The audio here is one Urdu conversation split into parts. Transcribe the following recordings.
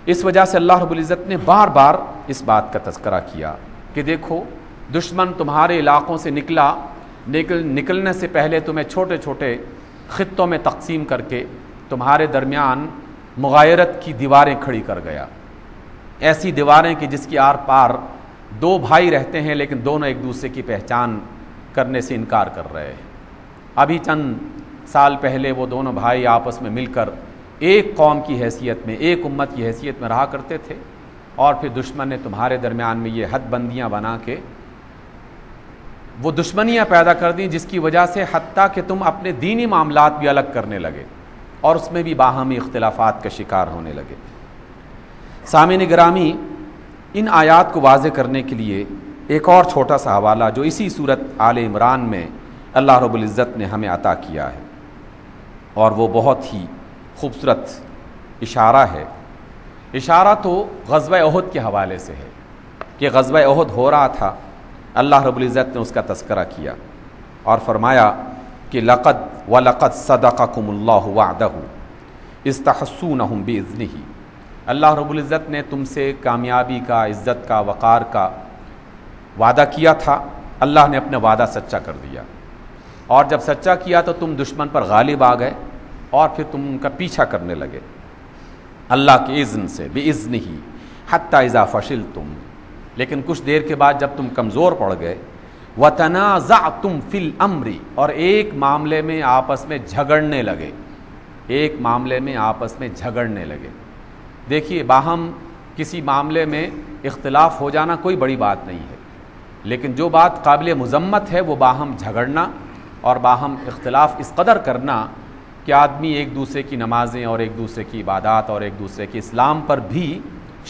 اس وجہ سے اللہ رب العزت نے بار بار اس بات کا تذکرہ کیا کہ دیکھو دشمن تمہارے علاقوں سے نکلنے سے پہلے تمہیں چھوٹے چھوٹے خطوں میں تقسیم کر کے تمہارے درمیان مغایرت کی دیواریں کھڑی کر گیا، ایسی دیواریں کہ جس کی آر پار دو بھائی رہتے ہیں لیکن دونوں ایک دوسرے کی پہچان کرنے سے انکار کر رہے ہیں۔ ابھی چند سال پہلے وہ دونوں بھائی آپس میں مل کر ایک قوم کی حیثیت میں، ایک امت کی حیثیت میں رہا کرتے تھے، اور پھر دشمن نے تمہارے درمیان میں یہ حد بندیاں بنا کے وہ دشمنیاں پیدا کر دیں، جس کی وجہ سے حتیٰ کہ تم اپنے دینی معاملات بھی الگ کرنے لگے اور اس میں بھی باہمی اختلافات کا شکار ہونے لگے۔ سامعین گرامی، ان آیات کو واضح کرنے کے لیے ایک اور چھوٹا سا حوالہ جو اسی سورت آل عمران میں اللہ رب العزت نے ہمیں عطا کیا ہے، اور وہ بہت ہی خوبصورت اشارہ ہے۔ اشارہ تو غزوہ احد کے حوالے سے ہے کہ غزوہ احد ہو رہا تھا، اللہ رب العزت نے اس کا تذکرہ کیا اور فرمایا کہ وَلَقَدْ صَدَقَكُمُ اللَّهُ وَعْدَهُ إِذْ تَحُسُّونَهُم بِإِذْنِهِ، اللہ رب العزت نے تم سے کامیابی کا، عزت کا، وقار کا وعدہ کیا تھا، اللہ نے اپنا وعدہ سچا کر دیا، اور جب سچا کیا تو تم دشمن پر غالب آ گئے اور پھر تم ان کا پیچھا کرنے لگے اللہ کے اذن سے، بِإِذْنِهِ حَتَّى إِذَا فَشِلْتُمْ، لیکن کچھ دیر کے بعد جب تم کمزور پڑ گئے، وَتَنَازَعْتُمْ فِي الْأَمْرِ، اور ایک معاملے میں آپس میں جھگڑنے لگے، ایک معاملے میں آپس میں جھگڑنے لگے۔ دیکھیے، باہم کسی معاملے میں اختلاف ہو جانا کوئی بڑی بات نہیں ہے، لیکن جو بات قابل مذمت ہے وہ باہم جھگڑنا اور باہم اختلاف اس قدر کرنا کہ آدمی ایک دوسرے کی نمازیں اور ایک دوسرے کی عبادات اور ایک دوسرے کے اسلام پر بھی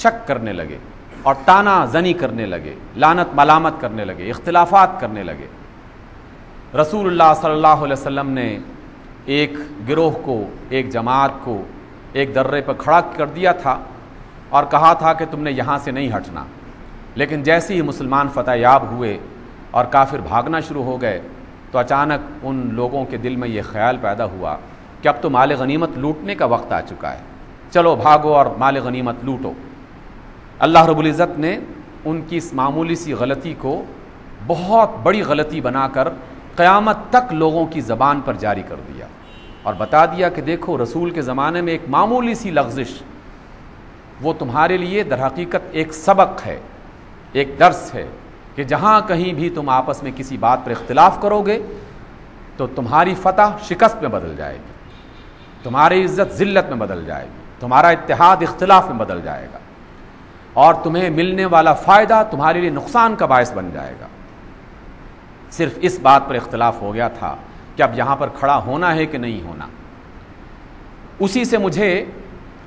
شک کرنے لگے اور تانا زنی کرنے لگے، لعنت ملامت کرنے لگے، اختلافات کرنے لگے۔ رسول اللہ صلی اللہ علیہ وسلم نے ایک گروہ کو، ایک جماعت کو ایک درے پر کھڑا کر دیا تھا اور کہا تھا کہ تم نے یہاں سے نہیں ہٹنا، لیکن جیسے ہی مسلمان فتح یاب ہوئے اور کافر بھاگنا شروع ہو گئے تو اچانک ان لوگوں کے دل میں یہ خیال پیدا ہوا کہ اب تو مال غنیمت لوٹنے کا وقت آ چکا ہے، چلو بھاگو اور مال غنیمت لوٹو۔ اللہ رب العزت نے ان کی اس معمولی سی غلطی کو بہت بڑی غلطی بنا کر قیامت تک لوگوں کی زبان پر جاری کر دیا اور بتا دیا کہ دیکھو رسول کے زمانے میں ایک معمولی سی لغزش وہ تمہارے لیے در حقیقت ایک سبق ہے، ایک درس ہے کہ جہاں کہیں بھی تم آپس میں کسی بات پر اختلاف کرو گے تو تمہاری فتح شکست میں بدل جائے گی، تمہاری عزت ذلت میں بدل جائے گی، تمہارا اتحاد اختلاف میں بدل جائے گا، اور تمہیں ملنے والا فائدہ تمہارے لیے نقصان کا باعث بن جائے گا۔ صرف اس بات پر اختلاف ہو گیا تھا کہ اب یہاں پر کھڑا ہونا ہے کہ نہیں ہونا۔ اسی سے مجھے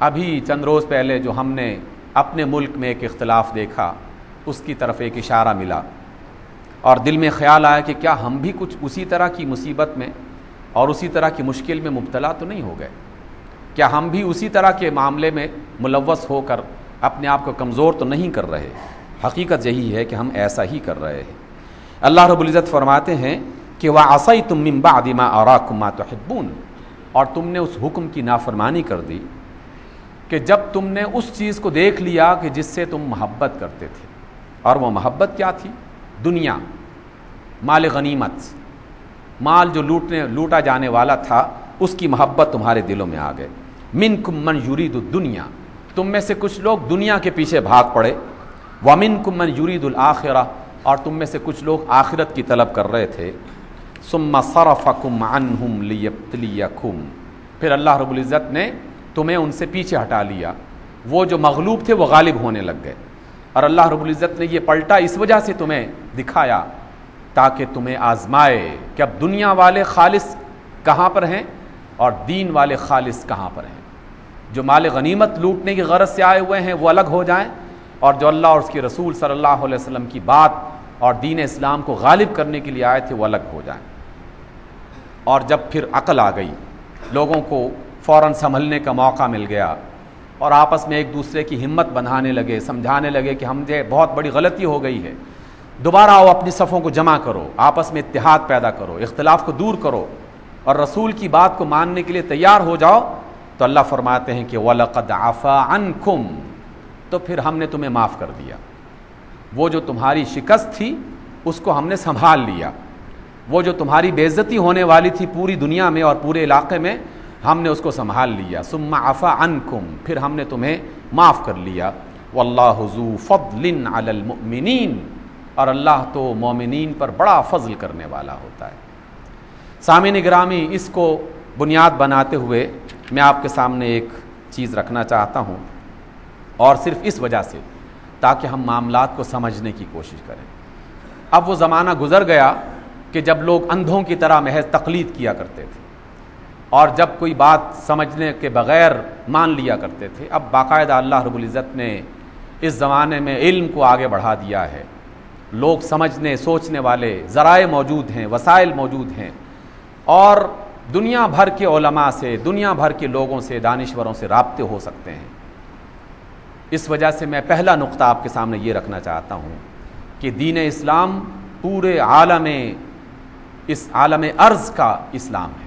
ابھی چند روز پہلے جو ہم نے اپنے ملک میں ایک اختلاف دیکھا اس کی طرف ایک اشارہ ملا اور دل میں خیال آیا کہ کیا ہم بھی کچھ اسی طرح کی مصیبت میں اور اسی طرح کی مشکل میں مبتلا تو نہیں ہو گئے؟ کیا ہم بھی اسی طرح کے معاملے میں ملوث ہو کر اپنے آپ کو کمزور تو نہیں کر رہے؟ حقیقت یہی ہے کہ ہم ایسا ہی کر رہے ہیں۔ اللہ رب العزت فرماتے ہیں کہ وَعَصَيْتُم مِّن بَعْدِ مَا أَرَاكُم مَّا تُحِبُّونَ، اور تم نے اس حکم کی نافرمانی کر دی کہ جب تم نے اس چیز کو دیکھ لیا کہ جس سے تم محبت کرتے تھے، اور وہ محبت کیا تھی؟ دنیا، مال غنیمت، مال جو لوٹا جانے والا تھا، اس کی محبت تمہارے دلوں میں آ گئے۔ مِنكُم مَّن يُرِيدُ الدُّنْيَا، تم میں سے کچھ لوگ دنیا کے پیچھے بھاگ پڑے، وَمِنكُم مَّن يُرِيدُ الْآخِرَةَ، اور تم میں سے کچھ لوگ آخرت کی طلب کر رہے تھے۔ ثُمَّ صَرَفَكُمْ عَنْهُمْ لِيَبْتَلِيَكُمْ، پھر اللہ رب العزت نے تمہیں ان سے پیچھے ہٹا لیا، وہ جو مغلوب تھے وہ غالب ہونے لگ گئے، اور اللہ رب العزت نے یہ پلٹا اس وجہ سے تمہیں دکھایا تاکہ تمہیں آزمائے کہ اب دنیا والے خالص کہاں پر ہیں اور دین والے خالص کہاں پر ہیں۔ جو مال غنیمت لوٹنے کی غرض سے آئے ہوئے ہیں وہ الگ ہو جائیں، اور جو اللہ اور اس کے رسول صلی اللہ علیہ وسلم کی بات اور دین اسلام کو غالب کرنے کے لیے آئے تھے وہ الگ ہو جائیں۔ اور جب پھر عقل آ گئی، لوگوں کو فوراً سنبھلنے کا موقع مل گیا اور آپس میں ایک دوسرے کی ہمت بندھانے لگے، سمجھانے لگے کہ ہم سے بہت بڑی غلطی ہو گئی ہے، دوبارہ آؤ اپنی صفوں کو جمع کرو، آپس میں اتحاد پیدا کرو، اختلاف کو دور کرو اور رسول کی بات کو ماننے کے لیے تیار ہو جاؤ، تو اللہ فرماتے ہیں کہ وَلَقَدْ عَفَا عَنْكُمْ، تو پھر ہم نے تمہیں معاف کر دیا. وہ جو تمہاری شکست تھی اس کو ہم نے سنبھال لیا. وہ جو تمہاری بے عزتی ہونے والی تھی پوری دنیا میں اور پورے علاقے میں, ہم نے اس کو سنبھال لیا. ثم عفا عنکم, پھر ہم نے تمہیں معاف کر لیا. واللہ ذو فضل علی المؤمنین, اور اللہ تو مومنین پر بڑا فضل کرنے والا ہوتا ہے. سامعین گرامی, اس کو بنیاد بناتے ہوئے میں آپ کے سامنے ایک چیز رکھنا چاہتا ہوں, اور صرف اس وجہ سے تاکہ ہم معاملات کو سمجھنے کی کوشش کریں. اب وہ زمانہ گزر گیا کہ جب لوگ اندھوں کی طرح محض تقلید کیا کرتے تھے, اور جب کوئی بات سمجھنے کے بغیر مان لیا کرتے تھے. اب باقاعدہ اللہ رب العزت نے اس زمانے میں علم کو آگے بڑھا دیا ہے. لوگ سمجھنے سوچنے والے ذرائع موجود ہیں, وسائل موجود ہیں, اور دنیا بھر کے علماء سے, دنیا بھر کے لوگوں سے, دانشوروں سے رابطے ہو سکتے ہیں. اس وجہ سے میں پہلا نقطہ آپ کے سامنے یہ رکھنا چاہتا ہوں کہ دین اسلام پورے اس عالم ارض کا اسلام ہے.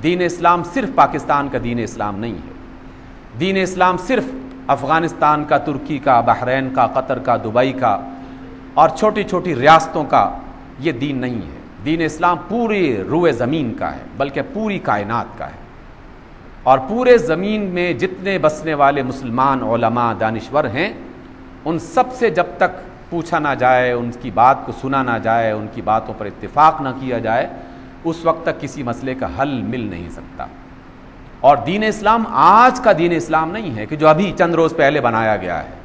دین اسلام صرف پاکستان کا دین اسلام نہیں ہے. دین اسلام صرف افغانستان کا, ترکی کا, بحرین کا, قطر کا, دبئی کا اور چھوٹی چھوٹی ریاستوں کا یہ دین نہیں ہے. دین اسلام پوری روئے زمین کا ہے, بلکہ پوری کائنات کا ہے. اور پورے زمین میں جتنے بسنے والے مسلمان علماء دانشور ہیں, ان سب سے جب تک پوچھا نہ جائے, ان کی بات کو سنا نہ جائے, ان کی باتوں پر اتفاق نہ کیا جائے, اس وقت تک کسی مسئلے کا حل مل نہیں سکتا. اور دین اسلام آج کا دین اسلام نہیں ہے کہ جو ابھی چند روز پہلے بنایا گیا ہے,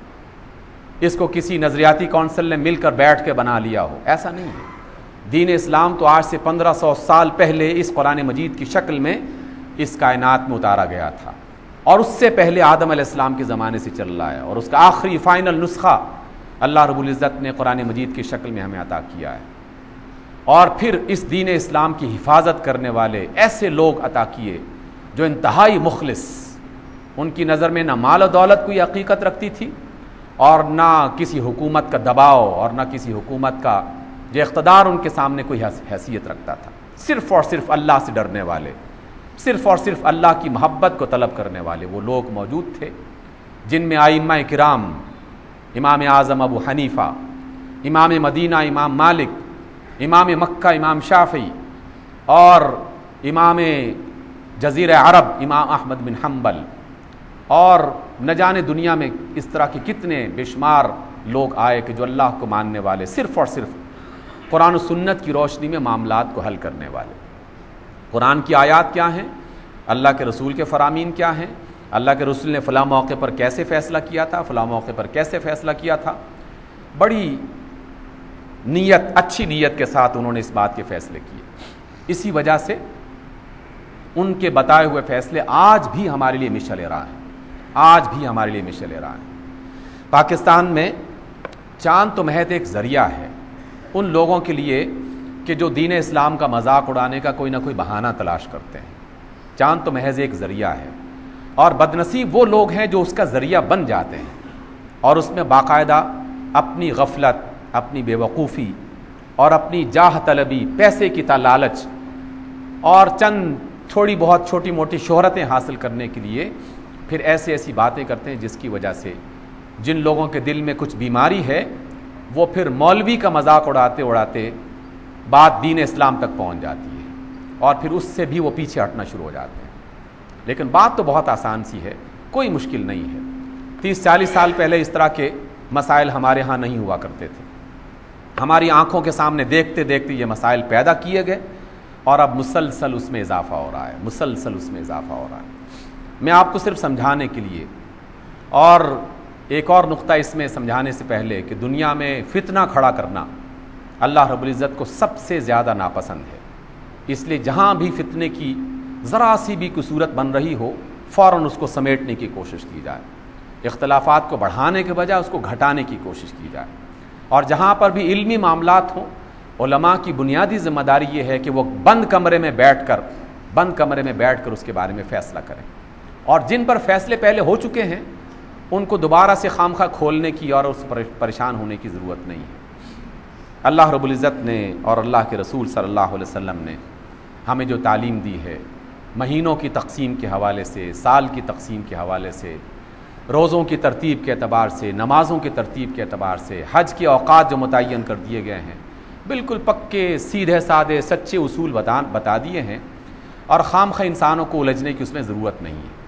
اس کو کسی نظریاتی کونسل نے مل کر بیٹھ کے بنا لیا ہو, ایسا نہیں ہے. دین اسلام تو آج سے 1500 سال پہلے اس قرآن مجید کی شکل میں اس کائنات میں اتارا گیا تھا, اور اس سے پہلے آدم علیہ السلام کے زمانے سے چل رہا ہے, اور اس کا آخری فائنل نسخہ اللہ رب العزت نے قرآن مجید کی شکل میں ہمیں عطا کیا ہے. اور پھر اس دین اسلام کی حفاظت کرنے والے ایسے لوگ عطا کیے جو انتہائی مخلص, ان کی نظر میں نہ مال و دولت کوئی حقیقت رکھتی تھی, اور نہ کسی حکومت کا دباؤ, اور نہ کسی حکومت کا جو اقتدار ان کے سامنے کوئی حیثیت رکھتا تھا. صرف اور صرف اللہ سے ڈرنے والے, صرف اور صرف اللہ کی محبت کو طلب کرنے والے وہ لوگ موجود تھے, جن میں ائمہ کرام, امام اعظم ابو حنیفہ, امام مدینہ امام مالک, امام مکہ امام شافعی, اور امام جزیرہ عرب امام احمد بن حنبل, اور نہ جانے دنیا میں اس طرح کے کتنے بے شمار لوگ آئے کہ جو اللہ کو ماننے والے, صرف اور صرف قرآن و سنت کی روشنی میں معاملات کو حل کرنے والے. قرآن کی آیات کیا ہیں, اللہ کے رسول کے فرامین کیا ہیں, اللہ کے رسول نے فلاں موقع پر کیسے فیصلہ کیا تھا, فلاں موقع پر کیسے فیصلہ کیا تھا. بڑی نیت, اچھی نیت کے ساتھ انہوں نے اس بات کے فیصلے کیے. اسی وجہ سے ان کے بتائے ہوئے فیصلے آج بھی ہمارے لیے مشعل راہ ہیں, آج بھی ہمارے لیے مشعل راہ ہیں. پاکستان میں چاند تو محض ایک ذریعہ ہے ان لوگوں کے لیے کہ جو دین اسلام کا مذاق اڑانے کا کوئی نہ کوئی بہانہ تلاش کرتے ہیں. چاند تو محض ایک ذریعہ ہے, اور بدنصیب وہ لوگ ہیں جو اس کا ذریعہ بن جاتے ہیں, اور اس میں باقاعدہ اپنی غفلت, اپنی بے وقوفی اور اپنی جاہ طلبی, پیسے کی لالچ اور چند تھوڑی بہت چھوٹی موٹی شہرتیں حاصل کرنے کے لیے پھر ایسی باتیں کرتے ہیں جس کی وجہ سے جن لوگوں کے دل میں کچھ بیماری ہے وہ پھر مولوی کا مذاق اڑاتے اڑاتے بات دین اسلام تک پہنچ جاتی ہے, اور پھر اس سے بھی وہ پیچھے ہٹنا شروع ہو جاتے ہیں. لیکن بات تو بہت آسان سی ہے, کوئی مشکل نہیں ہے. 30-40 سال پہلے اس طرح کے مسائل ہمارے ہاں نہیں ہوا کرتے تھے. ہماری آنکھوں کے سامنے دیکھتے دیکھتے یہ مسائل پیدا کیے گئے, اور اب مسلسل اس میں اضافہ ہو رہا ہے, مسلسل اس میں اضافہ ہو رہا ہے. میں آپ کو صرف سمجھانے کے لیے, اور ایک اور نقطہ اس میں سمجھانے سے پہلے, کہ دنیا میں فتنہ کھڑا کرنا اللہ رب العزت کو سب سے زیادہ ناپسند ہے. اس لیے جہاں بھی فتنے کی ذرا سی بھی کوئی صورت بن رہی ہو, فوراً اس کو سمیٹنے کی کوشش کی جائے, اختلافات کو بڑھانے کے بجائے اس کو گھٹانے کی کوشش کی جائے. اور جہاں پر بھی علمی معاملات ہوں, علماء کی بنیادی ذمہ داری یہ ہے کہ وہ بند کمرے میں بیٹھ کر اس کے بارے میں فیصلہ کریں, اور جن پر فیصلے پہلے ہو چکے ہیں ان کو دوبارہ سے خامخواہ کھولنے کی اور اس پر پریشان ہونے کی ضرورت نہیں ہے. اللہ رب العزت نے اور اللہ کے رسول صلی اللہ علیہ وسلم نے ہمیں جو تعلیم دی ہے, مہینوں کی تقسیم کے حوالے سے, سال کی تقسیم کے حوالے سے, روزوں کی ترتیب کے اعتبار سے، نمازوں کی ترتیب کے اعتبار سے، حج کے اوقات جو متعین کر دیے گئے ہیں، بالکل پکے سیدھے سادے سچے اصول بتا دیے ہیں، اور خام خواہ انسانوں کو الجھنے کی اس میں ضرورت نہیں ہے۔